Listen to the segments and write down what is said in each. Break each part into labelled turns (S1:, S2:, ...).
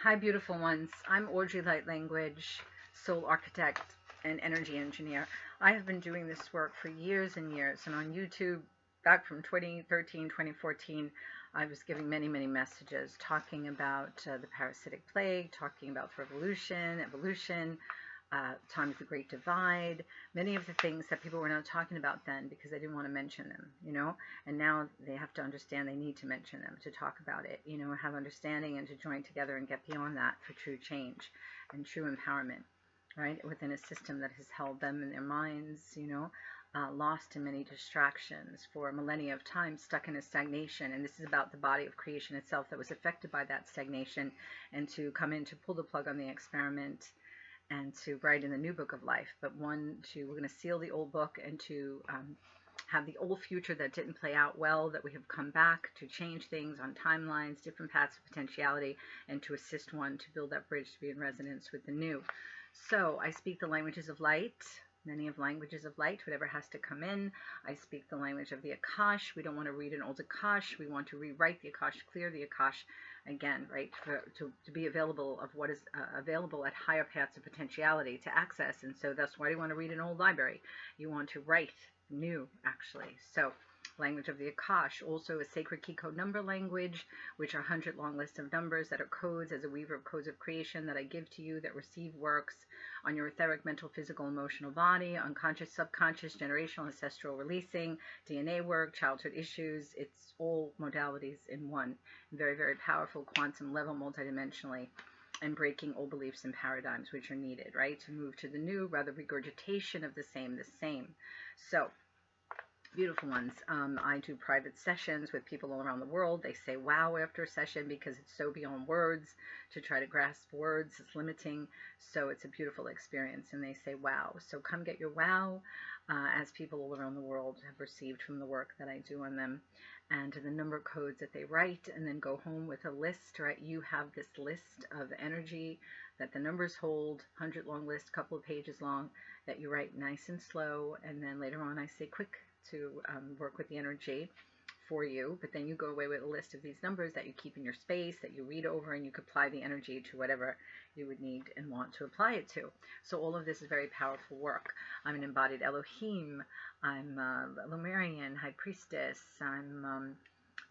S1: Hi, beautiful ones. I'm Audrey Light Language, soul architect and energy engineer. I have been doing this work for years and years, and on YouTube, back from 2013, 2014, I was giving many, many messages talking about the parasitic plague, talking about revolution, evolution, time of the Great Divide, many of the things that people were not talking about then because they didn't want to mention them, and now they have to understand they need to mention them to talk about it, have understanding and to join together and get beyond that for true change and true empowerment, right, within a system that has held them in their minds, lost in many distractions for millennia of time, stuck in a stagnation. And this is about the body of creation itself that was affected by that stagnation, and to come in to pull the plug on the experiment and to write in the new book of life, but we're going to seal the old book and to have the old future that didn't play out well, that we have come back to change things on timelines, different paths of potentiality, and to assist one to build that bridge to be in resonance with the new. So I speak the languages of light, many of languages of light, whatever has to come in. I speak the language of the Akash. We don't want to read an old Akash. We want to rewrite the Akash, clear the Akash again, right, to be available of what is available at higher paths of potentiality to access. And so that's why you want to read an old library. You want to write new, actually. So language of the Akash, also a sacred key code number language, which are 100 long lists of numbers that are codes as a weaver of codes of creation that I give to you that receive works on your etheric, mental, physical, emotional body, unconscious, subconscious, generational, ancestral releasing, DNA work, childhood issues. It's all modalities in one. Very, very powerful quantum level, multidimensionally, and breaking old beliefs and paradigms which are needed, right, to move to the new, rather regurgitation of the same. So beautiful ones. I do private sessions with people all around the world. They say wow after a session because it's so beyond words. To try to grasp words is limiting. So it's a beautiful experience, and they say wow. So come get your wow, as people all around the world have received from the work that I do on them, and the number codes that they write, and then go home with a list, right? You have this list of energy that the numbers hold, 100 long list, couple of pages long, that you write nice and slow, and then later on I say quick to work with the energy for you, but then you go away with a list of these numbers that you keep in your space, that you read over, and you can apply the energy to whatever you would need and want to apply it to. So all of this is very powerful work. I'm an embodied Elohim. I'm a Lemurian high priestess. I'm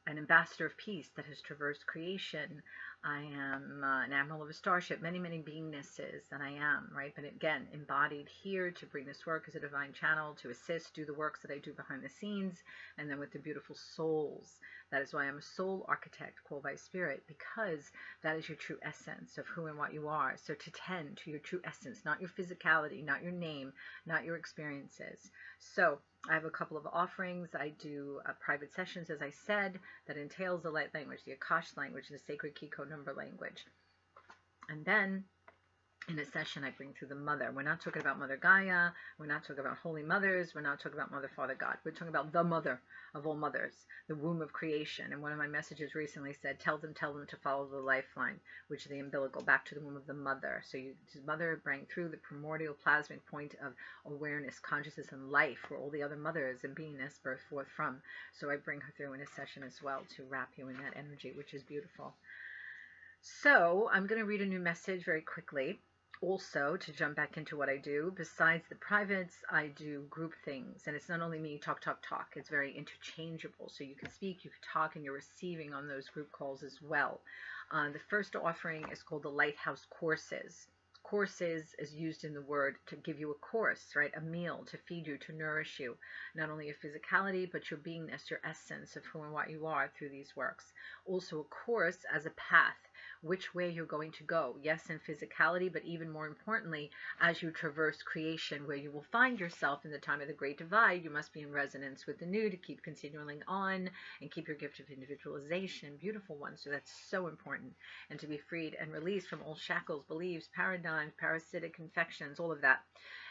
S1: an ambassador of peace that has traversed creation. I am an admiral of a starship, many, many beingnesses that I am, right? But again, embodied here to bring this work as a divine channel, to assist, do the works that I do behind the scenes, and then with the beautiful souls. That is why I'm a soul architect called by spirit, because that is your true essence of who and what you are. So to tend to your true essence, not your physicality, not your name, not your experiences. So I have a couple of offerings. I do private sessions, as I said, that entails the light language, the Akash language, the sacred key code number language. And then in a session, I bring through the mother. We're not talking about Mother Gaia. We're not talking about holy mothers. We're not talking about Mother, Father, God. We're talking about the mother of all mothers, the womb of creation. And one of my messages recently said, tell them to follow the lifeline, which is the umbilical, back to the womb of the mother. So the mother bring through the primordial plasmic point of awareness, consciousness, and life, where all the other mothers and beingness birth forth from. So I bring her through in a session as well to wrap you in that energy, which is beautiful. So I'm going to read a new message very quickly. Also, to jump back into what I do, besides the privates, I do group things. And it's not only me talk. It's very interchangeable. So you can speak, you can talk, and you're receiving on those group calls as well. The first offering is called the Lighthouse Courses. Courses is used in the word to give you a course, right? A meal to feed you, to nourish you. Not only your physicality, but your beingness, your essence of who and what you are through these works. Also a course as a path, which way you're going to go. Yes, in physicality, but even more importantly, as you traverse creation, where you will find yourself in the time of the Great Divide, you must be in resonance with the new to keep continuing on and keep your gift of individualization, beautiful one. So that's so important. And to be freed and released from all shackles, beliefs, paradigms, parasitic infections, all of that.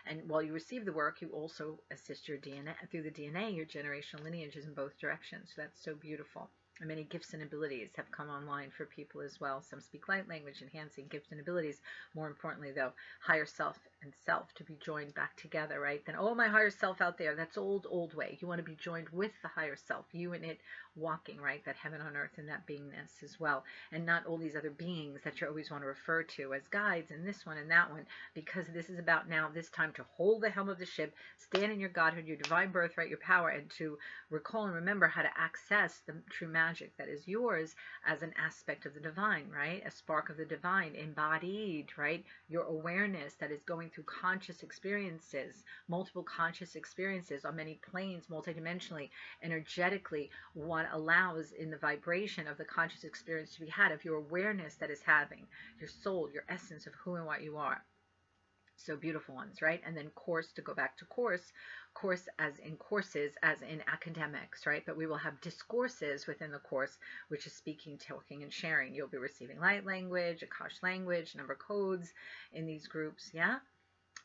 S1: And while you receive the work, you also assist your DNA, through the DNA, your generational lineages in both directions. So that's so beautiful. And many gifts and abilities have come online for people as well. Some speak light language, enhancing gifts and abilities. More importantly, though, higher self and self to be joined back together, right? Then, oh, my higher self out there, that's old way. You want to be joined with the higher self, you and it walking, right? That heaven on earth and that beingness as well. And not all these other beings that you always want to refer to as guides and this one and that one, because this is about now, this time to hold the helm of the ship, stand in your godhood, your divine birthright, your power, and to recall and remember how to access the true magic that is yours as an aspect of the divine, right? A spark of the divine embodied, right? Your awareness that is going through conscious experiences, multiple conscious experiences on many planes, multidimensionally, energetically, what allows in the vibration of the conscious experience to be had, of your awareness that is having, your soul, your essence of who and what you are. So beautiful ones, right? And then course, to go back to course as in courses, as in academics, right? But we will have discourses within the course, which is speaking, talking, and sharing. You'll be receiving light language, Akash language, number codes in these groups, yeah?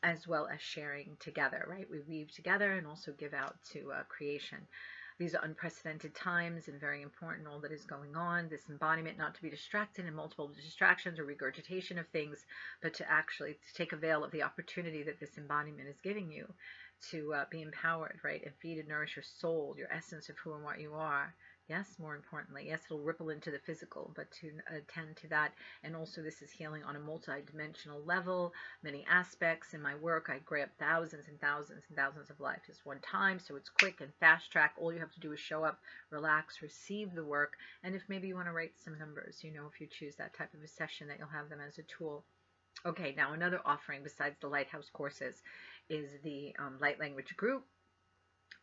S1: As well as sharing together, right? We weave together and also give out to creation. These are unprecedented times and very important, all that is going on. This embodiment, not to be distracted in multiple distractions or regurgitation of things, but to actually take avail of the opportunity that this embodiment is giving you to be empowered, right? And feed and nourish your soul, your essence of who and what you are. Yes, more importantly, yes, it'll ripple into the physical, but to attend to that. And also this is healing on a multi-dimensional level, many aspects. In my work, I grab thousands and thousands and thousands of lives at one time, so it's quick and fast track. All you have to do is show up, relax, receive the work, and if maybe you want to write some numbers, you know, if you choose that type of a session, that you'll have them as a tool. Okay, now another offering besides the Lighthouse courses is the Light Language group,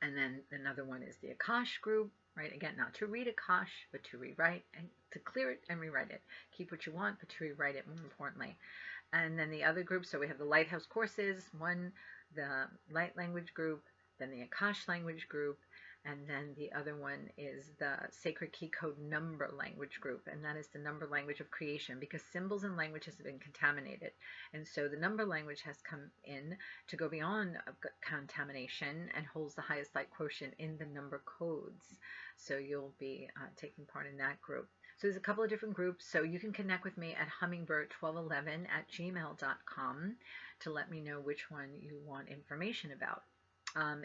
S1: and then another one is the Akash group. Right, again, not to read Akash, but to rewrite and to clear it and rewrite it. Keep what you want, but to rewrite it more importantly. And then the other group, so we have the Lighthouse courses, one, the Light Language group, then the Akash language group, and then the other one is the Sacred Key Code number language group, and that is the number language of creation, because symbols and languages have been contaminated. And so the number language has come in to go beyond contamination and holds the highest light quotient in the number codes. So you'll be taking part in that group. So there's a couple of different groups. So you can connect with me at hummingbird1211@gmail.com to let me know which one you want information about.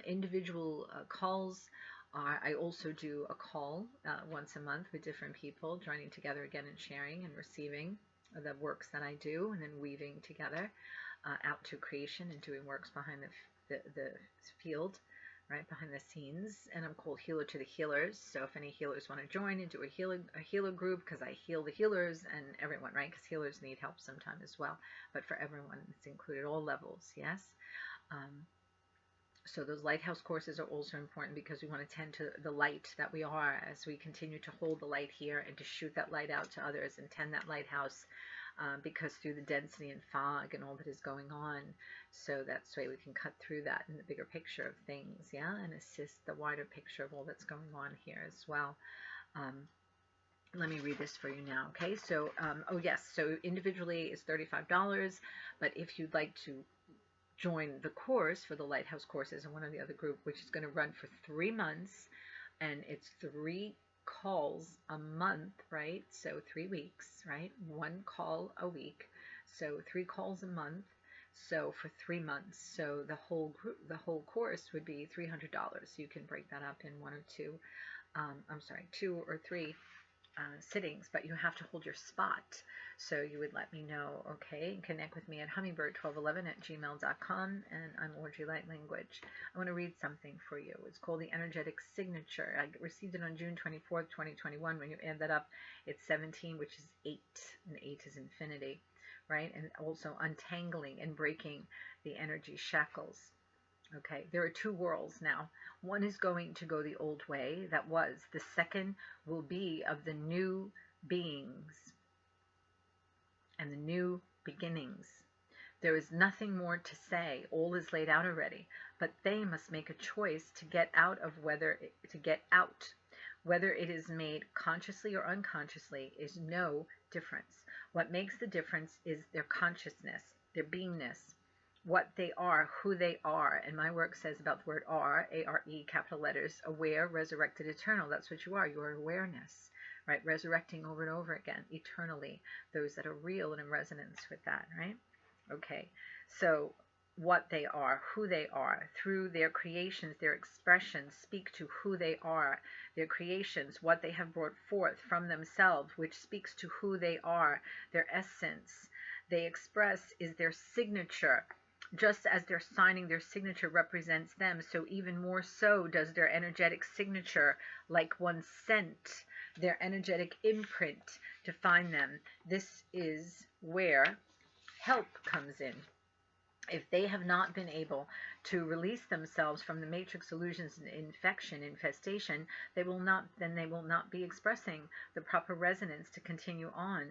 S1: Individual calls. I also do a call once a month with different people, joining together again and sharing and receiving the works that I do, and then weaving together out to creation and doing works behind the field, right, behind the scenes. And I'm called Healer to the Healers. So if any healers want to join and do a healer group, because I heal the healers and everyone, right, because healers need help sometime as well. But for everyone, it's included all levels, yes. So those Lighthouse courses are also important because we want to tend to the light that we are as we continue to hold the light here and to shoot that light out to others and tend that lighthouse, because through the density and fog and all that is going on, so that's the way we can cut through that in the bigger picture of things, yeah, and assist the wider picture of all that's going on here as well. Let me read this for you now, okay? So, oh yes, so individually is $35, but if you'd like to join the course for the Lighthouse courses and one of the other group, which is going to run for 3 months, and it's 3 calls a month, right? So 3 weeks, right? 1 call a week, so 3 calls a month. So for 3 months, so the whole group, the whole course would be $300. You can break that up in 1 or 2, 2 or 3 sittings, but you have to hold your spot. So you would let me know, okay, and connect with me at hummingbird1211@gmail.com, and I'm Audrey Light Language. I want to read something for you. It's called the Energetic Signature. I received it on June 24th, 2021. When you add that up, it's 17, which is 8, and 8 is infinity, right? And also untangling and breaking the energy shackles. Okay, there are 2 worlds now. One is going to go the old way that was. The second will be of the new beings and the new beginnings. There is nothing more to say. All is laid out already, but they must make a choice to get out of whether it is made consciously or unconsciously is no difference. What makes the difference is their consciousness, their beingness, what they are, who they are. And my work says about the word are, A-R-E, capital letters, aware, resurrected, eternal. That's what you are. You are awareness. right? Resurrecting over and over again, eternally, those that are real and in resonance with that, right? Okay, so what they are, who they are, through their creations, their expressions speak to who they are, their creations, what they have brought forth from themselves, which speaks to who they are, their essence. They express is their signature. Just as their signing their signature represents them, so even more so does their energetic signature, like one scent, their energetic imprint, define them. This is where help comes in. If they have not been able to release themselves from the matrix illusions and infestation, they will not be expressing the proper resonance to continue on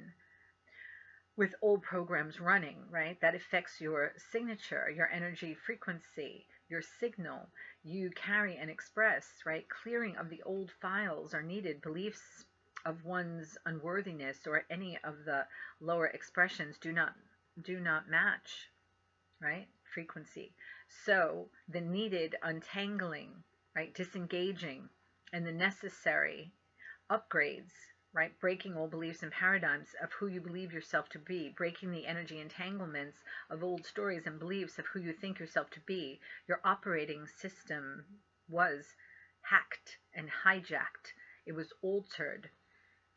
S1: with old programs running, right? That affects your signature, your energy frequency, your signal you carry and express, right? Clearing of the old files are needed. Beliefs of one's unworthiness or any of the lower expressions do not match, right? Frequency. So the needed untangling, right? Disengaging, and the necessary upgrades, right? Breaking old beliefs and paradigms of who you believe yourself to be, breaking the energy entanglements of old stories and beliefs of who you think yourself to be. Your operating system was hacked and hijacked. It was altered.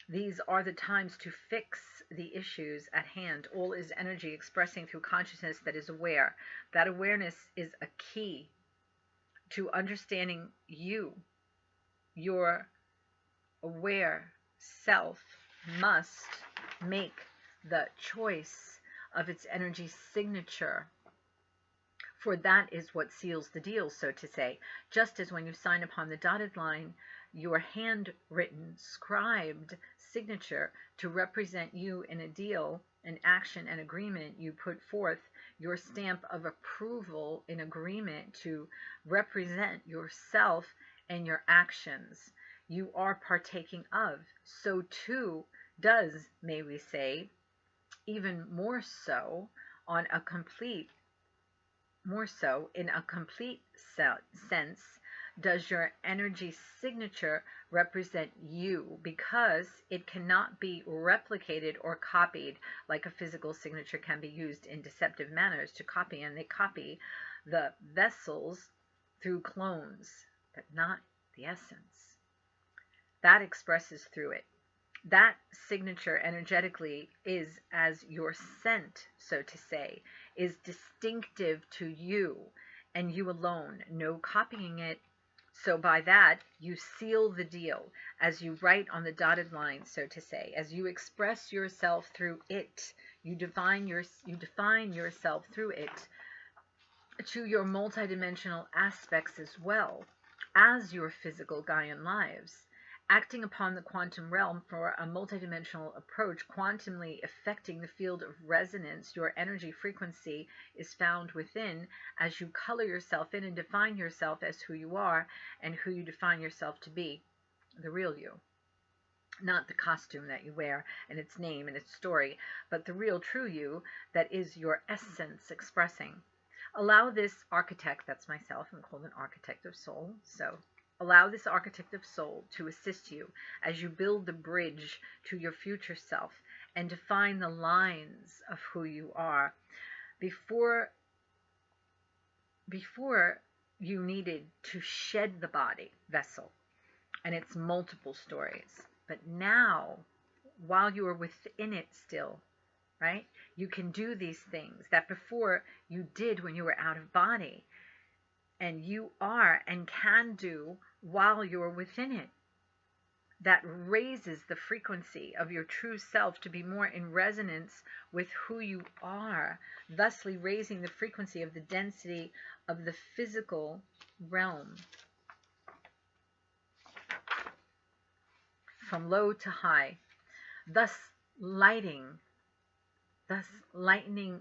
S1: These are the times to fix the issues at hand. All is energy expressing through consciousness that is aware. That awareness is a key to understanding you. Your aware self must make the choice of its energy signature, for that is what seals the deal, so to say. Just as when you sign upon the dotted line, your handwritten, scribed signature to represent you in a deal, an action, an agreement, you put forth your stamp of approval in agreement to represent yourself and your actions you are partaking of. So too does, may we say, even more so in a complete sense, does your energy signature represent you, because it cannot be replicated or copied like a physical signature can be used in deceptive manners to copy, and they copy the vessels through clones, but not the essence. That expresses through it. That signature energetically is as your scent, so to say, is distinctive to you and you alone. No copying it. So by that, you seal the deal as you write on the dotted line, so to say, as you express yourself through it. You define yourself through it to your multidimensional aspects as well as your physical Gaian lives. Acting upon the quantum realm for a multidimensional approach, quantumly affecting the field of resonance, your energy frequency is found within as you color yourself in and define yourself as who you are and who you define yourself to be, the real you. Not the costume that you wear and its name and its story, but the real true you that is your essence expressing. Allow this architect, that's myself, I'm called an architect of soul, so allow this architect of soul to assist you as you build the bridge to your future self and define the lines of who you are. Before you needed to shed the body vessel and its multiple stories. But now, while you are within it still, right, you can do these things that before you did when you were out of body. And you are and can do while you're within it. That raises the frequency of your true self to be more in resonance with who you are, thusly raising the frequency of the density of the physical realm. From low to high, thus lightening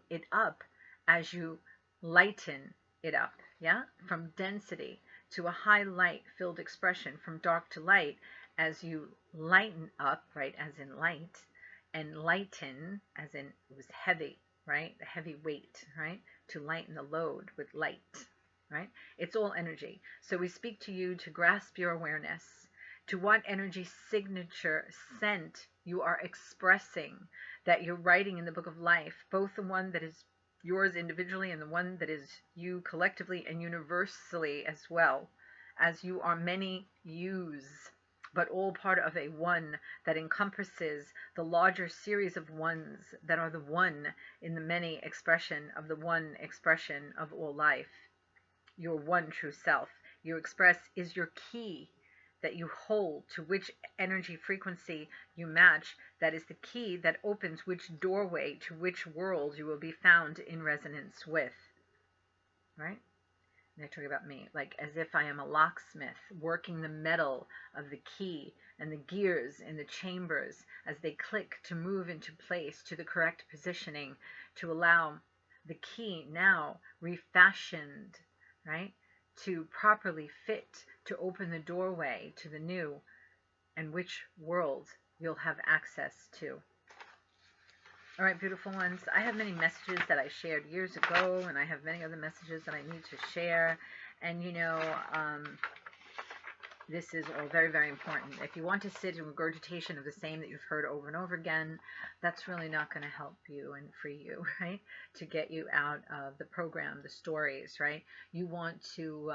S1: it up as you lighten it up. Yeah, from density to a high light filled expression, from dark to light as you lighten up, right, as in light, and lighten as in it was heavy, right, the heavy weight, right, to lighten the load with light, right. It's all energy. So we speak to you to grasp your awareness to what energy signature scent you are expressing, that you're writing in the book of life, both the one that is yours individually and the one that is you collectively and universally, as well as you are many yous, but all part of a one that encompasses the larger series of ones that are the one in the many expression of the one expression of all life. Your one true self. You express is your key that you hold to which energy frequency you match. That is the key that opens which doorway to which world you will be found in resonance with. Right? And I talk about me, like as if I am a locksmith working the metal of the key and the gears in the chambers as they click to move into place to the correct positioning to allow the key now refashioned, right, to properly fit, to open the doorway to the new and which world you'll have access to. All right, beautiful ones. I have many messages that I shared years ago, and I have many other messages that I need to share. And, you know, this is all very, very important. If you want to sit in regurgitation of the same that you've heard over and over again, that's really not going to help you and free you, right? To get you out of the program, the stories, right? You want to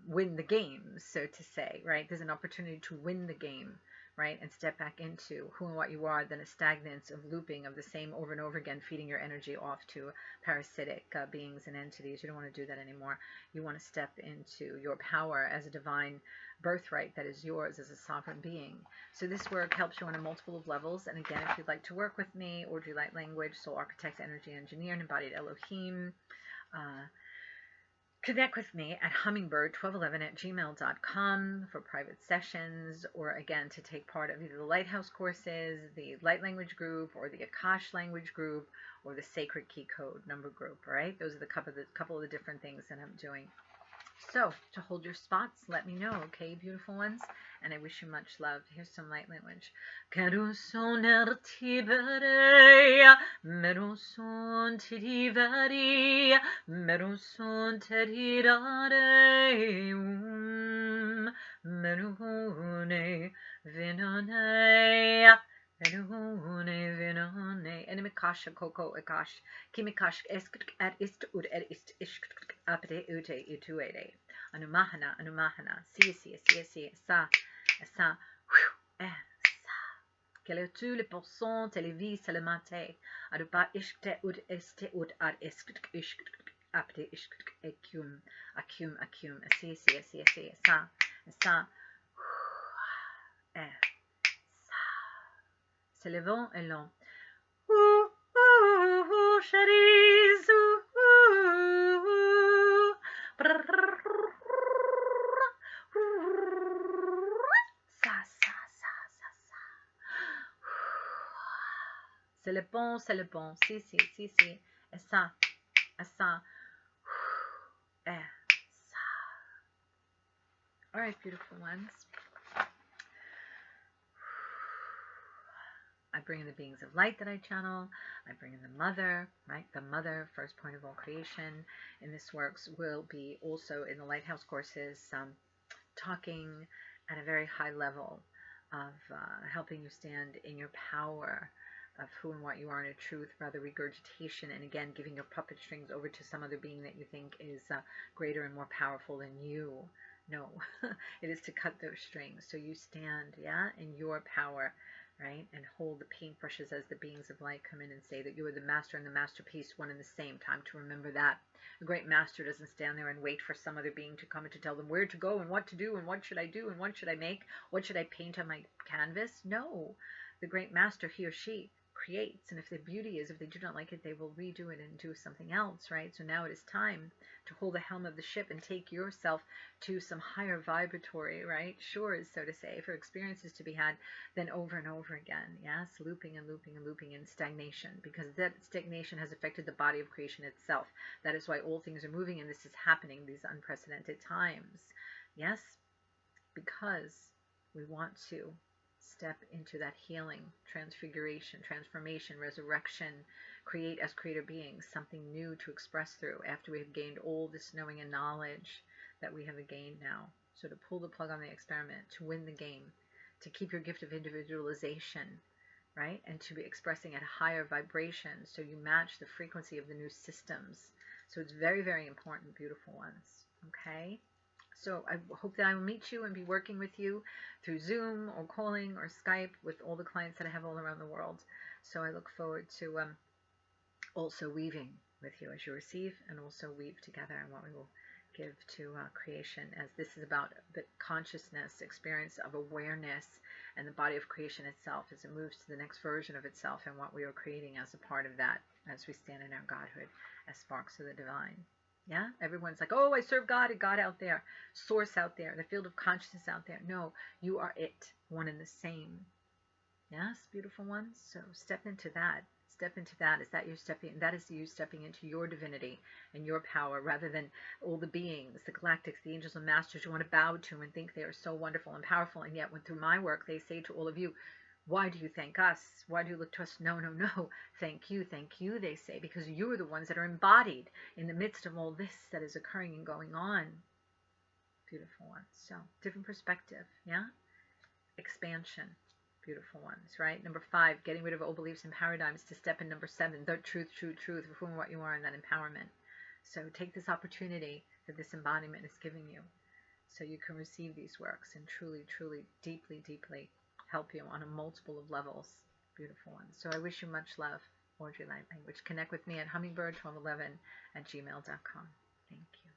S1: win the game, so to say, right? There's an opportunity to win the game, right? And step back into who and what you are, than a stagnance of looping of the same over and over again, feeding your energy off to parasitic beings and entities. You don't want to do that anymore. You want to step into your power as a divine birthright that is yours as a sovereign being. So this work helps you on a multiple of levels. And again, if you'd like to work with me, Audrey Light Language, Soul Architect, Energy Engineer, and Embodied Elohim, connect with me at hummingbird1211@gmail.com for private sessions, or again, to take part of either the Lighthouse courses, the Light Language group, or the Akash language group, or the Sacred Key Code number group, all right? Those are the couple of the different things that I'm doing. So, to hold your spots, let me know, okay, beautiful ones? And I wish you much love. Here's some light language. Enimikasha koko ekash kimikash eskut at ist ud at ist ishk apte ute ituede anumahana si sa sa quel tu le pourcent televis salamate adupa ishkte ud este ud ad eskut ishk apte ishk akum si sa c'est le vent est long. Charise, c'est le bon, si, et ça, all right, beautiful ones. I bring in the beings of light that I channel. I bring in the mother, right? The mother, first point of all creation. And this works will be also in the Lighthouse courses, talking at a very high level of helping you stand in your power of who and what you are in a truth, rather regurgitation, and again, giving your puppet strings over to some other being that you think is greater and more powerful than you. No, it is to cut those strings. So you stand, in your power, right? And hold the paintbrushes as the beings of light come in and say that you are the master and the masterpiece, one and the same. Time to remember that. A great master doesn't stand there and wait for some other being to come and to tell them where to go and what to do and what should I do and what should I make, what should I paint on my canvas. No, the great master, he or she, creates, and if the beauty is, if they do not like it, they will redo it and do something else, right? So now it is time to hold the helm of the ship and take yourself to some higher vibratory, right, shores, so to say, for experiences to be had, then over and over again, yes, looping and looping and looping in stagnation, because that stagnation has affected the body of creation itself. That is why all things are moving, and this is happening these unprecedented times, yes, because we want to step into that healing, transfiguration, transformation, resurrection, create as creator beings something new to express through after we have gained all this knowing and knowledge that we have gained now. So to pull the plug on the experiment, to win the game, to keep your gift of individualization, right? And to be expressing at a higher vibration so you match the frequency of the new systems. So it's very, very important, beautiful ones. Okay? So I hope that I will meet you and be working with you through Zoom or calling or Skype with all the clients that I have all around the world. So I look forward to also weaving with you as you receive, and also weave together in what we will give to creation, as this is about the consciousness experience of awareness and the body of creation itself as it moves to the next version of itself, and what we are creating as a part of that as we stand in our Godhood as sparks of the divine. Yeah, everyone's like, oh, I serve God, and God out there, source out there, the field of consciousness out there. No, you are it, one and the same. Yes, beautiful ones. So step into that. Step into that. Is that you stepping? That is you stepping into your divinity and your power, rather than all the beings, the galactics, the angels and masters you want to bow to and think they are so wonderful and powerful. And yet, when through my work, they say to all of you, "Why do you thank us? Why do you look to us?" No, no, no. Thank you, they say, because you are the ones that are embodied in the midst of all this that is occurring and going on. Beautiful ones. So different perspective. Yeah, expansion. Beautiful ones, right? Number 5, getting rid of old beliefs and paradigms to step in number 7, the truth, of who and what you are, and that empowerment. So take this opportunity that this embodiment is giving you so you can receive these works and truly, truly, deeply, deeply help you on a multiple of levels. Beautiful ones. So I wish you much love. Audrey Light Language. Connect with me at hummingbird1211@gmail.com. Thank you.